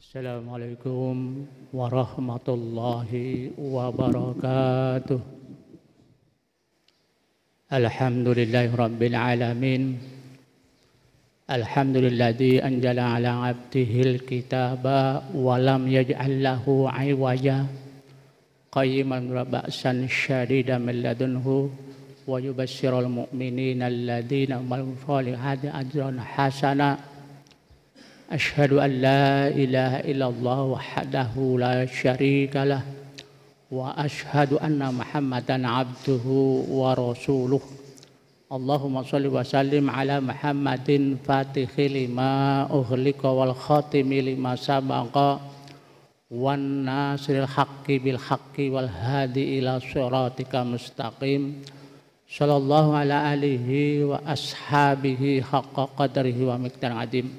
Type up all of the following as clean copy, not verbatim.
Assalamualaikum warahmatullahi wabarakatuh. Alhamdulillahi rabbil alamin. Alhamdulilladzi anzala ala abdihil kitaba wa lam yaj'al lahu 'iwaja qayyiman wa ba'san syadidan min ladunhu wa yubashshirul mu'minina alladzina 'amilus sholihati ajran hasana. Asyhadu an la ilaha illallah wahdahu la syarika lah wa asyhadu anna Muhammadan abduhu wa rasuluh. Allahumma shalli wa sallim ala Muhammadin fatihi lima ughliqa wal khatimi lima sabaqa wan nasiril haqqi bil haqqi wal hadi ila siratika mustaqim. Sallallahu ala alihi wa ashabihi haqqa qadrihi wa miqdarin azim.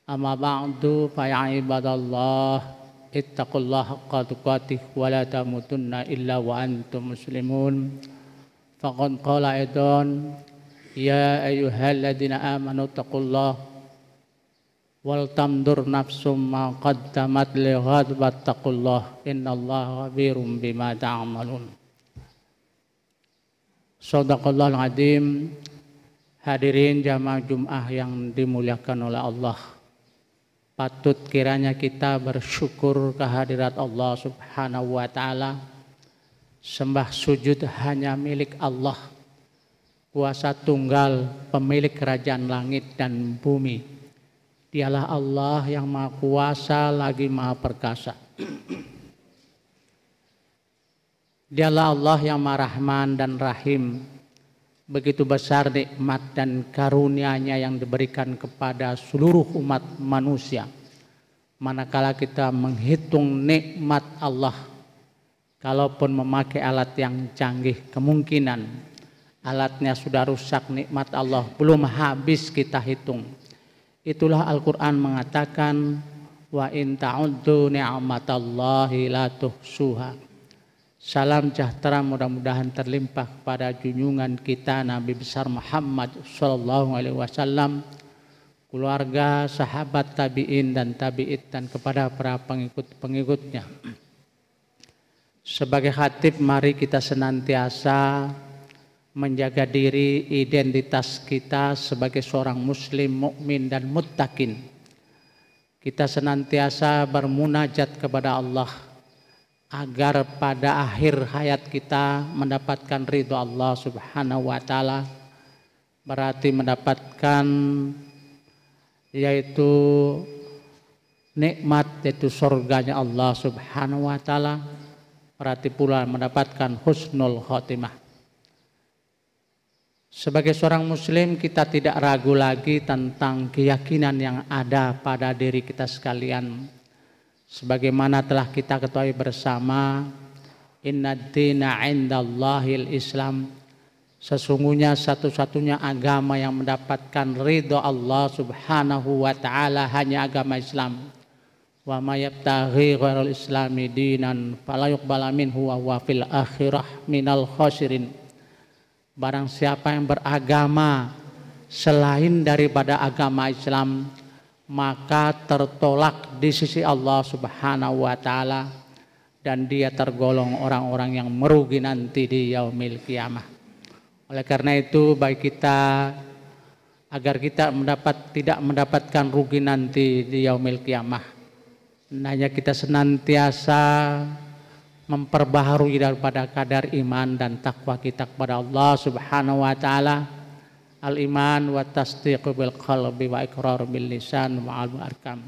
Amma ba'du fa ya ibadallah ittaqullaha haqqa tuqatih wa la tamutunna illa wa antum muslimun. Faqad qala aidan ya ayyuhalladzina amanu taqullaha wal tamdur nafsum ma qaddamat lighad wattaqullaha innallaha khabirum bima ta'malun. Shadaqallahul azim. Hadirin jamaah Jumat yang dimuliakan oleh Allah. Patut kiranya kita bersyukur kehadirat Allah Subhanahu wa ta'ala. Sembah sujud hanya milik Allah, kuasa tunggal, pemilik kerajaan langit dan bumi. Dialah Allah yang maha kuasa lagi maha perkasa. Dialah Allah yang maha Rahman dan Rahim. Begitu besar nikmat dan karunia-Nya yang diberikan kepada seluruh umat manusia. Manakala kita menghitung nikmat Allah, kalaupun memakai alat yang canggih, kemungkinan alatnya sudah rusak, nikmat Allah belum habis kita hitung. Itulah Al-Quran mengatakan, wa in ta'uddu ni'matallahi la tuhsuha. Salam sejahtera mudah-mudahan terlimpah kepada junjungan kita Nabi besar Muhammad sallallahu alaihi wasallam, keluarga, sahabat tabi'in dan tabi'it dan kepada para pengikut-pengikutnya. Sebagai khatib, mari kita senantiasa menjaga diri, identitas kita sebagai seorang muslim, mukmin dan muttaqin. Kita senantiasa bermunajat kepada Allah agar pada akhir hayat kita mendapatkan ridho Allah Subhanahu wa ta'ala, berarti mendapatkan yaitu nikmat, yaitu surganya Allah Subhanahu wa ta'ala, berarti pula mendapatkan husnul khotimah. Sebagai seorang muslim, kita tidak ragu lagi tentang keyakinan yang ada pada diri kita sekalian. Sebagaimana telah kita ketahui bersama, innad dina indallahil Islam, sesungguhnya satu-satunya agama yang mendapatkan ridho Allah Subhanahu wa ta'ala hanya agama Islam. Wa may yabtaghi ghairal islami dinan fala yuqbala minhu wa huwa fil akhirah minal khasirin. Barang siapa yang beragama selain daripada agama Islam, maka tertolak di sisi Allah Subhanahu wa ta'ala dan dia tergolong orang-orang yang merugi nanti di yaumil qiyamah. Oleh karena itu, bagi kita agar kita tidak mendapatkan rugi nanti di yaumil qiyamah, hendaknya kita senantiasa memperbaharui daripada kadar iman dan takwa kita kepada Allah Subhanahu wa ta'ala. Al-iman wa tasdiqu bil qalbi wa iqrar bil lisan wa al arkam.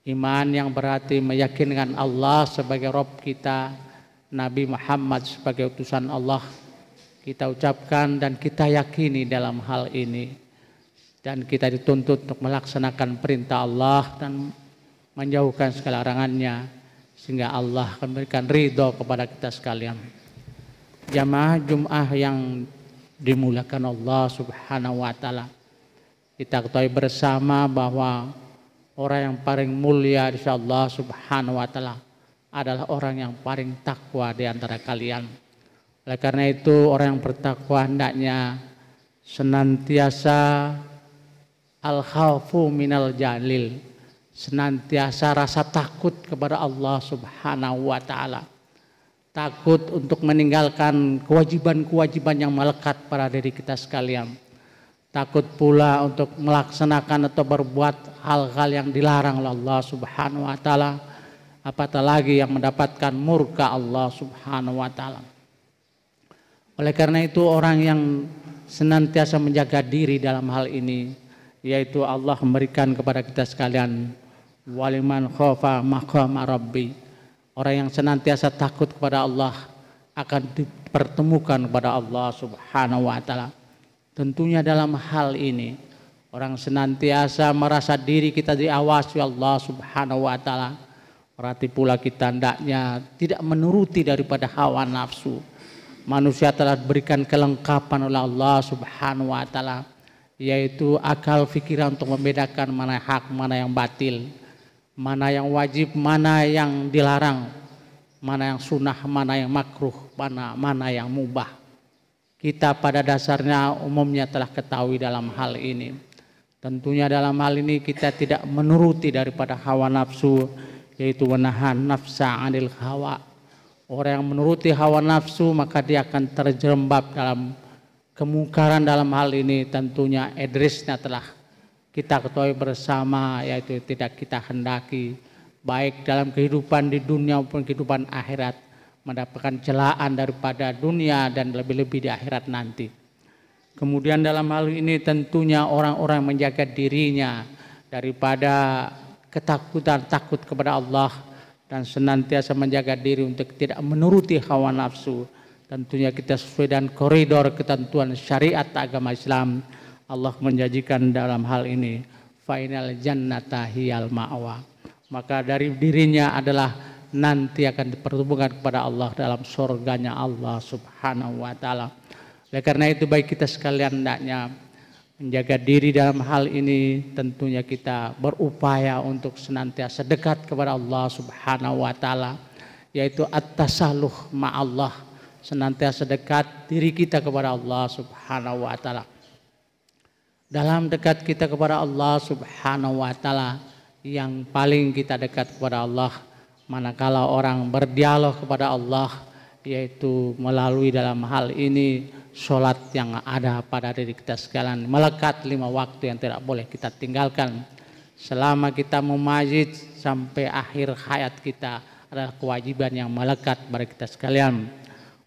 Iman yang berarti meyakinkan Allah sebagai Rabb kita, Nabi Muhammad sebagai utusan Allah. Kita ucapkan dan kita yakini dalam hal ini, dan kita dituntut untuk melaksanakan perintah Allah dan menjauhkan segala larangannya, sehingga Allah akan memberikan ridho kepada kita sekalian. Jamaah Jumat yang dimuliakan Allah Subhanahu wa ta'ala, kita ketahui bersama bahwa orang yang paling mulia di sisi Allah Subhanahu wa ta'ala adalah orang yang paling takwa di antara kalian. Oleh karena itu, orang yang bertakwa hendaknya senantiasa al-khawfu minal jalil, senantiasa rasa takut kepada Allah Subhanahu wa taala. Takut untuk meninggalkan kewajiban-kewajiban yang melekat pada diri kita sekalian. Takut pula untuk melaksanakan atau berbuat hal-hal yang dilarang oleh Allah Subhanahu wa taala, apatah lagi yang mendapatkan murka Allah Subhanahu wa taala. Oleh karena itu orang yang senantiasa menjaga diri dalam hal ini, yaitu Allah memberikan kepada kita sekalian waliman khofa maqama rabbi, orang yang senantiasa takut kepada Allah akan dipertemukan kepada Allah Subhanahu wa taala. Tentunya dalam hal ini orang senantiasa merasa diri kita diawasi Allah Subhanahu wa taala. Berarti pula kita hendaknya tidak menuruti daripada hawa nafsu. Manusia telah diberikan kelengkapan oleh Allah Subhanahu wa taala, yaitu akal pikiran untuk membedakan mana hak, mana yang batil, mana yang wajib, mana yang dilarang, mana yang sunnah, mana yang makruh, mana yang mubah. Kita pada dasarnya umumnya telah ketahui dalam hal ini. Tentunya dalam hal ini kita tidak menuruti daripada hawa nafsu, yaitu menahan nafsa 'anil hawa. Orang yang menuruti hawa nafsu maka dia akan terjerembab dalam kemungkaran. Dalam hal ini tentunya addressnya telah kita ketahui bersama, yaitu tidak kita hendaki, baik dalam kehidupan di dunia maupun kehidupan akhirat, mendapatkan celaan daripada dunia dan lebih-lebih di akhirat nanti. Kemudian dalam hal ini tentunya orang-orang menjaga dirinya daripada ketakutan, takut kepada Allah, dan senantiasa menjaga diri untuk tidak menuruti hawa nafsu. Tentunya kita sesuai dengan koridor ketentuan syariat agama Islam. Allah menjanjikan dalam hal ini fainal jannata hiyal ma'wa, maka dari dirinya adalah nanti akan dipertemukan kepada Allah dalam surganya Allah Subhanahu wa taala. Oleh karena itu baik kita sekalian hendaknya menjaga diri dalam hal ini. Tentunya kita berupaya untuk senantiasa dekat kepada Allah Subhanahu wa taala, yaitu at-tasalluh ma'allah, senantiasa dekat diri kita kepada Allah Subhanahu wa taala. Dalam dekat kita kepada Allah Subhanahu wa taala, yang paling kita dekat kepada Allah manakala orang berdialog kepada Allah, yaitu melalui dalam hal ini sholat yang ada pada diri kita sekalian, melekat 5 waktu yang tidak boleh kita tinggalkan selama kita memajid sampai akhir hayat kita, adalah kewajiban yang melekat pada kita sekalian.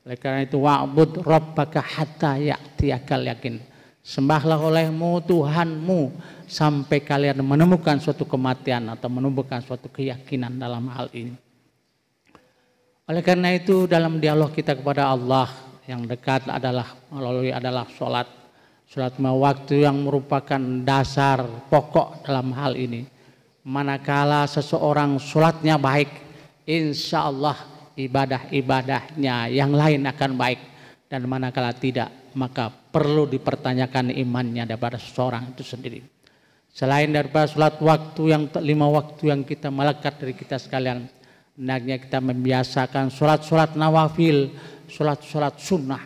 Oleh karena itu wa'bud rabbaka hatta ya'tiyakal yakin, sembahlah olehmu Tuhanmu sampai kalian menemukan suatu kematian atau menemukan suatu keyakinan dalam hal ini. Oleh karena itu dalam dialog kita kepada Allah yang dekat adalah melalui sholat. Sholat 5 waktu yang merupakan dasar pokok dalam hal ini. Manakala seseorang sholatnya baik, insya Allah ibadah-ibadahnya yang lain akan baik. Dan manakala tidak, maka perlu dipertanyakan imannya daripada seseorang itu sendiri. Selain daripada sholat waktu yang 5 waktu yang kita melekat dari kita sekalian, hendaknya kita membiasakan sholat-sholat nawafil, sholat-sholat sunnah.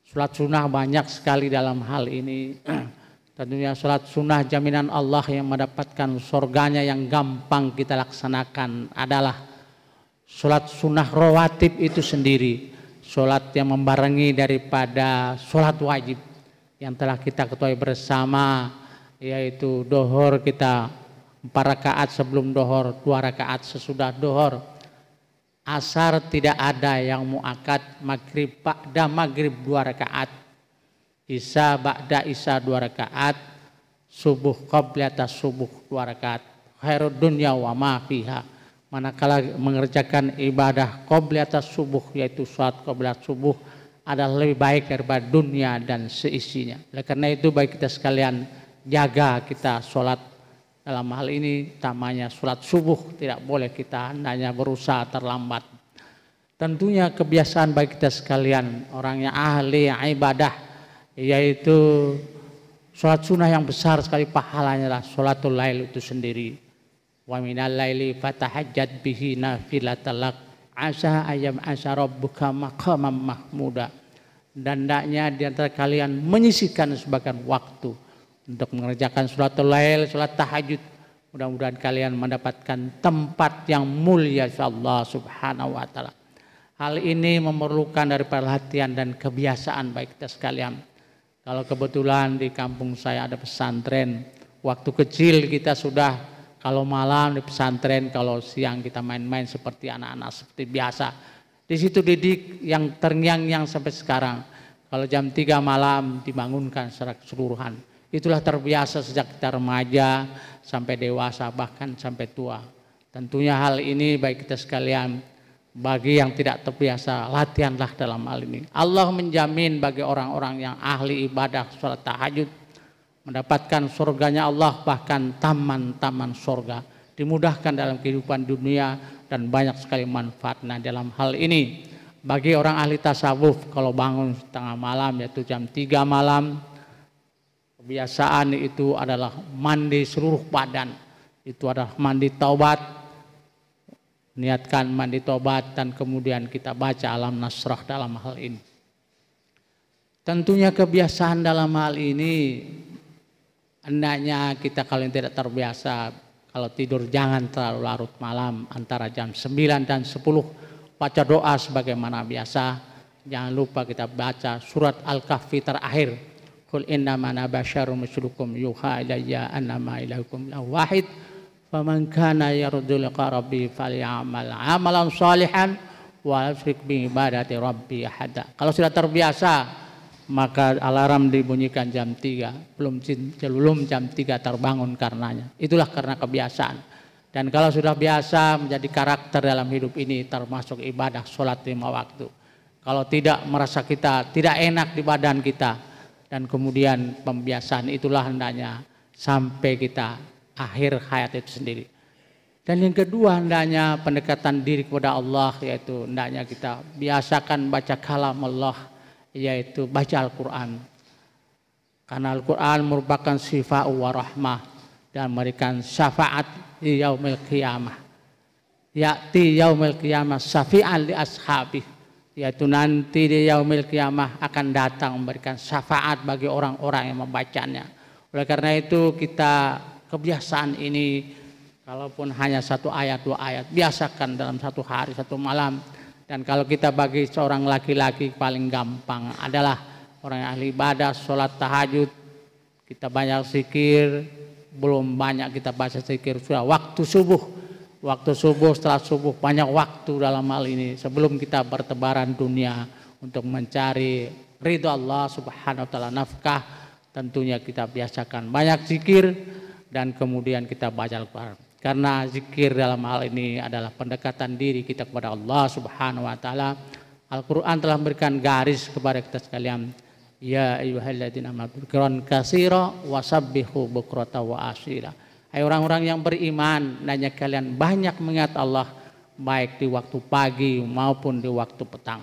Sholat sunnah banyak sekali dalam hal ini. Tentunya sholat sunnah jaminan Allah yang mendapatkan surganya yang gampang kita laksanakan adalah sholat sunnah rawatib itu sendiri. Sholat yang membarengi daripada sholat wajib yang telah kita ketahui bersama, yaitu dohor kita 4 rakaat sebelum dohor, 2 rakaat sesudah dohor. Asar tidak ada yang muakkad, maghrib ba'da maghrib 2 rakaat, isya ba'da isya 2 rakaat, subuh qabla atas subuh 2 rakaat. Khairud dunya wa ma fiha, manakala mengerjakan ibadah qabla atas subuh, yaitu sholat qabla subuh, adalah lebih baik daripada dunia dan seisinya. Oleh karena itu baik kita sekalian jaga kita sholat dalam hal ini, tamanya sholat subuh tidak boleh kita hendaknya berusaha terlambat. Tentunya kebiasaan bagi kita sekalian orang yang ahli ibadah, yaitu sholat sunnah yang besar sekali pahalanya adalah sholatul lail itu sendiri. Wa minal laili fatahajjat bihi nafilatal lak asa ayam asa rabbuka maqamam mahmuda. Dan hendaknya di antara kalian menyisihkan sebagian waktu untuk mengerjakan sholatul lail, sholat tahajud. Mudah-mudahan kalian mendapatkan tempat yang mulia insyaallah subhanahu wa ta'ala. Hal ini memerlukan dari perhatian dan kebiasaan baik kita sekalian. Kalau kebetulan di kampung saya ada pesantren, waktu kecil kita sudah kalau malam di pesantren, kalau siang kita main-main seperti anak-anak seperti biasa. Di situ didik yang terngiang-ngiang sampai sekarang. Kalau jam 3 malam dibangunkan secara keseluruhan. Itulah terbiasa sejak kita remaja sampai dewasa bahkan sampai tua. Tentunya hal ini baik kita sekalian, bagi yang tidak terbiasa latihanlah dalam hal ini. Allah menjamin bagi orang-orang yang ahli ibadah salat tahajud mendapatkan surganya Allah, bahkan taman-taman surga. Dimudahkan dalam kehidupan dunia dan banyak sekali manfaatnya dalam hal ini. Bagi orang ahli tasawuf kalau bangun setengah malam yaitu jam 3 malam, kebiasaan itu adalah mandi seluruh badan. Itu adalah mandi taubat. Niatkan mandi taubat dan kemudian kita baca alam nasrah dalam hal ini. Tentunya kebiasaan dalam hal ini hendaknya kita kalau yang tidak terbiasa, kalau tidur jangan terlalu larut malam antara jam 9 dan 10. Baca doa sebagaimana biasa. Jangan lupa kita baca surat Al-Kahfi terakhir. Qul innama ana basyarum mislukum yuha ilayya annama ilahukum wahid. Faman kana yarju liqa rabbi falyamal amalan salihan wa yusyrik bi ibadati rabbi ahada. Kalau sudah terbiasa maka alarm dibunyikan jam 3, belum jam 3 terbangun karenanya. Itulah karena kebiasaan. Dan kalau sudah biasa menjadi karakter dalam hidup ini termasuk ibadah sholat 5 waktu. Kalau tidak merasa kita tidak enak di badan kita dan kemudian pembiasaan itulah hendaknya sampai kita akhir hayat itu sendiri. Dan yang kedua hendaknya pendekatan diri kepada Allah, yaitu hendaknya kita biasakan baca kalam Allah, yaitu baca Al-Quran. Karena Al-Quran merupakan sifat wa rahmah dan memberikan syafaat di yaumil qiyamah. Ya'ti yaumil qiyamah syafi'an li ashabih, yaitu nanti di yaumil qiyamah akan datang memberikan syafaat bagi orang-orang yang membacanya. Oleh karena itu kita kebiasaan ini kalaupun hanya 1 ayat 2 ayat biasakan dalam 1 hari 1 malam. Dan kalau kita bagi seorang laki-laki paling gampang adalah orang yang ahli ibadah, sholat tahajud, kita banyak zikir, belum banyak kita baca zikir, sudah waktu subuh setelah subuh banyak waktu dalam hal ini sebelum kita bertebaran dunia untuk mencari ridho Allah subhanahu wa ta'ala, nafkah. Tentunya kita biasakan banyak zikir dan kemudian kita baca Al-Quran. Karena zikir dalam hal ini adalah pendekatan diri kita kepada Allah subhanahu wa ta'ala. Al-Quran telah memberikan garis kepada kita sekalian. Ya ayyuhalladzina amanu dzikran katsira wasabbihu bukrata wa asila. Hai orang-orang yang beriman, hendaknya kalian banyak mengingat Allah baik di waktu pagi maupun di waktu petang.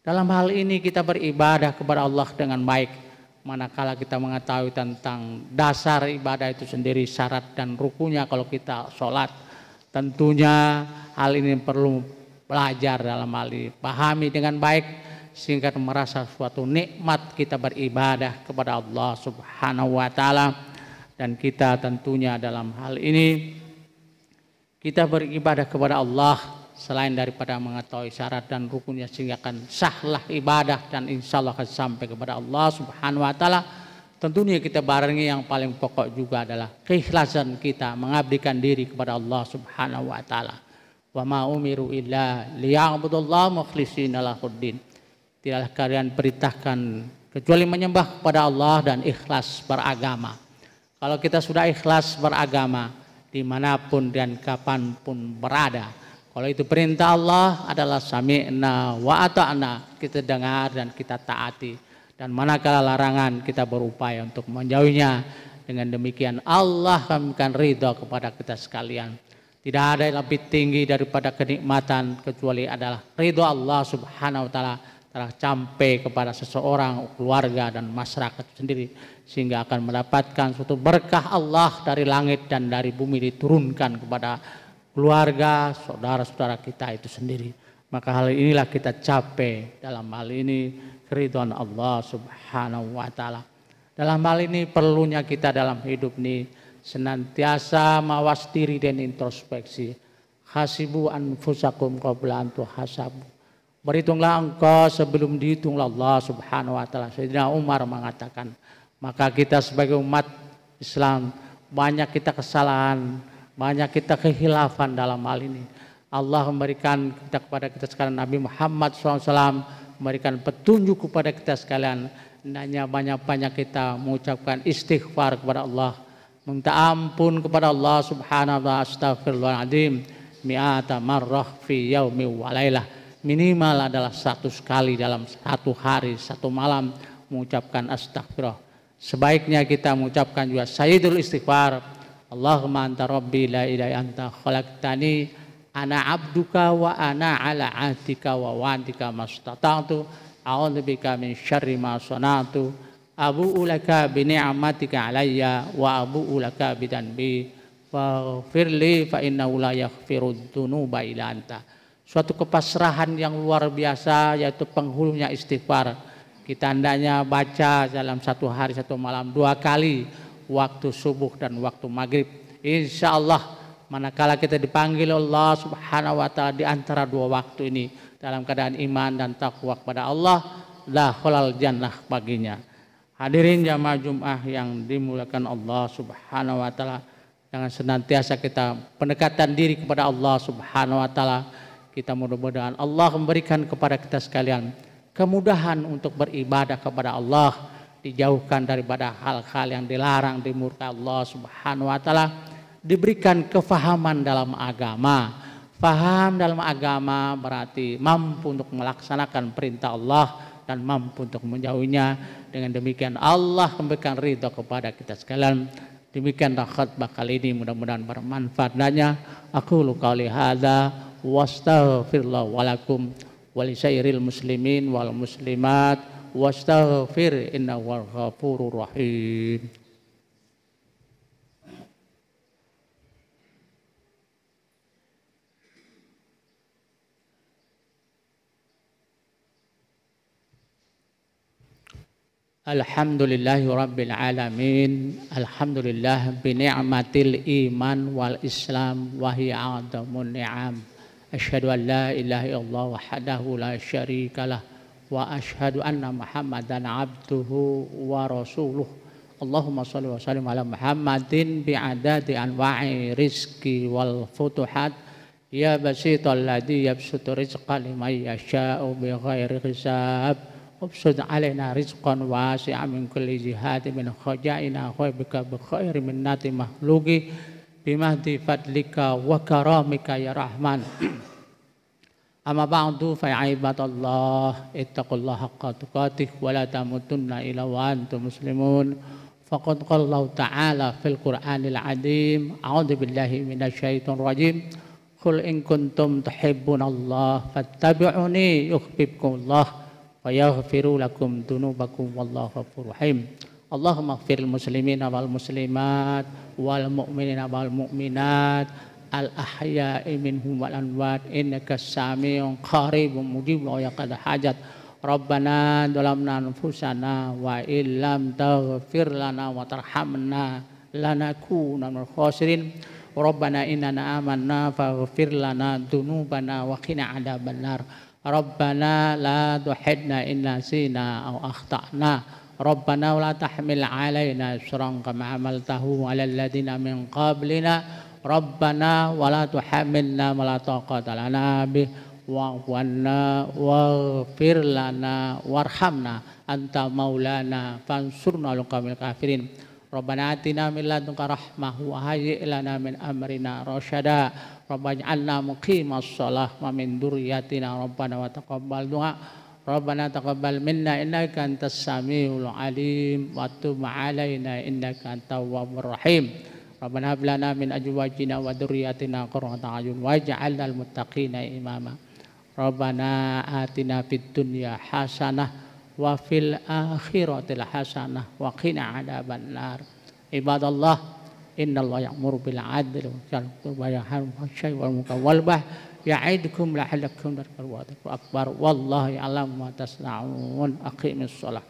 Dalam hal ini kita beribadah kepada Allah dengan baik. Manakala kita mengetahui tentang dasar ibadah itu sendiri, syarat dan rukunnya kalau kita sholat. Tentunya hal ini perlu belajar dalam hal ini, pahami dengan baik sehingga merasa suatu nikmat kita beribadah kepada Allah subhanahu wa ta'ala. Dan kita tentunya dalam hal ini kita beribadah kepada Allah selain daripada mengetahui syarat dan rukunnya sehingga akan sahlah ibadah dan insya Allah akan sampai kepada Allah subhanahu wa ta'ala. Tentunya kita barengi yang paling pokok juga adalah keikhlasan kita mengabdikan diri kepada Allah subhanahu wa ta'ala. Wa ma umiru illa liya'budullaha mukhlishina lahuddin. Tidaklah kalian perintahkan kecuali menyembah kepada Allah dan ikhlas beragama. Kalau kita sudah ikhlas beragama dimanapun dan kapanpun berada, kalau itu perintah Allah adalah sami'na wa ata'na, kita dengar dan kita taati. Dan manakala larangan kita berupaya untuk menjauhinya. Dengan demikian Allah akan memberikan ridha kepada kita sekalian. Tidak ada yang lebih tinggi daripada kenikmatan kecuali adalah ridha Allah subhanahu wa ta'ala telah sampai kepada seseorang, keluarga dan masyarakat sendiri, sehingga akan mendapatkan suatu berkah Allah dari langit dan dari bumi diturunkan kepada keluarga, saudara-saudara kita itu sendiri. Maka hal inilah kita capai dalam hal ini keridhaan Allah subhanahu wa ta'ala. Dalam hal ini perlunya kita dalam hidup ini senantiasa mawas diri dan introspeksi. Hasibu anfusakum qabla an tuhasabu. Berhitunglah engkau sebelum dihitunglah Allah Subhanahu wa taala. Sayyidina Umar mengatakan, maka kita sebagai umat Islam banyak kita kesalahan, banyak kita kehilafan dalam hal ini. Allah memberikan kita kepada kita sekalian, Nabi Muhammad SAW memberikan petunjuk kepada kita sekalian. Hendaknya banyak-banyak kita mengucapkan istighfar kepada Allah, minta ampun kepada Allah Subhanahu wa taala, astaghfirullahaladzim mi'ata marrah fi yaumi wa lailah. Minimal adalah 100 kali dalam 1 hari 1 malam mengucapkan astagfirullah. Sebaiknya kita mengucapkan juga sayyidul istighfar. Allahumma anta rabbi la ilaha anta khalaqtani ana abduka wa ana ala ahdika wa wa'dika mastata'tu a'udzubika min syarri ma sana'tu abu'u laka bi ni'matika alayya wa abu'u laka bi dhanbi faghfirli fa innahu la yaghfirudz dzunuba illa anta. Suatu kepasrahan yang luar biasa, yaitu penghulunya istighfar. Kita hendaknya baca dalam 1 hari 1 malam 2 kali, waktu subuh dan waktu maghrib. Insya Allah manakala kita dipanggil Allah Subhanahu wa taala di antara 2 waktu ini dalam keadaan iman dan takwa kepada Allah, la khalal jannah baginya. Hadirin jamaah Jumat yang dimuliakan Allah Subhanahu wa taala, dengan senantiasa kita pendekatan diri kepada Allah Subhanahu wa taala. Kita mudah-mudahan Allah memberikan kepada kita sekalian kemudahan untuk beribadah kepada Allah, dijauhkan daripada hal-hal yang dilarang, dimurkai Allah Subhanahu wa taala, diberikan kefahaman dalam agama. Faham dalam agama berarti mampu untuk melaksanakan perintah Allah dan mampu untuk menjauhinya. Dengan demikian Allah memberikan ridha kepada kita sekalian. Demikianlah khutbah kali ini, mudah-mudahan bermanfaat dengannya. Aqulu qouli hadza wastaghfirullah walakum walisairil muslimin wal muslimat wastaghfir innahu wal ghafurur rahim. Alhamdulillahi rabbil alamin. Alhamdulillah bi ni'matil iman wal islam wa hiya a'dhamun ni'am. Asyhadu an la ilaha illallah wahdahu la syarikalah wa asyhadu anna Muhammadan abduhu wa rasuluh. Allahumma shalli wa sallim ala Muhammadin bi adadi anwa'i rizqi wal futuhat. Ya basital ladzi yabsutu rizqa liman yasha'u bi ghairi hisab. Ubsud alaina rizqan wasi'an min kulli jihati min khajaina khaybika bi khairi minnati mahluki bimahdi fadlika wa karamika ya rahman. Amma ba'du fa ibadallah ittaqullaha haqqa tuqatih wa la tamutunna illa wa antum muslimun. Faqad qala Allah ta'ala fil Qur'anil 'azim, a'udzu billahi minasyaitonir rajim. Qul in kuntum tuhibbunallaha fattabi'uni yuhibbukumullah wa yaghfiru lakum dzunubakum wallahu ghafurur rahim. Allahumma ighfiril muslimina wal muslimat wal mu'minina wal mu'minat al ahya'i minhum wal amwat innaka sami'un qaribun mujibul hajat. Rabbana dhalamna anfusana wa illam taghfir lana wa tarhamna lanakunanna minal khasirin. Rabbana innana amanna faghfir lana dzunubana wa qina adzabannar. Rabbana la tuhidna in nasina aw akhtana. Rabbana la tahmil alaina isran kama hamaltahu ala alladziina min qablina. Rabbana wa la tuhammilna ma la taqata lana bih wa'fu 'anna waghfir lana warhamna anta maulana fansurna 'alal qaumil kafirin. Rabbana atina min ladunka rahmah wa hayyi' lana min amrina rasyada. Rabbana ij'alna muqimas shalah wa min dzurriyyatina rabbana wa taqabbal du'a. Rabbana taqabbal minna innaka antas samiul alim wa tub 'alaina innaka antat tawwabur rahim. Rabbana hab lana min azwajina wa dzurriyyatina qurrata a'yun waj'alnal muttaqina imama. Rabbana atina fid dunya hasanah wa fil akhirati hasanah wa qina adzabannar. Ibadallah, innallaha ya'muru bil 'adli wa yanha 'anil fahsya'i wal munkari wal baghi ya'idukum la'allakum tadhakkarun. Akbar wallahu ya'lamu ma tasna'un. Aqimis shalah.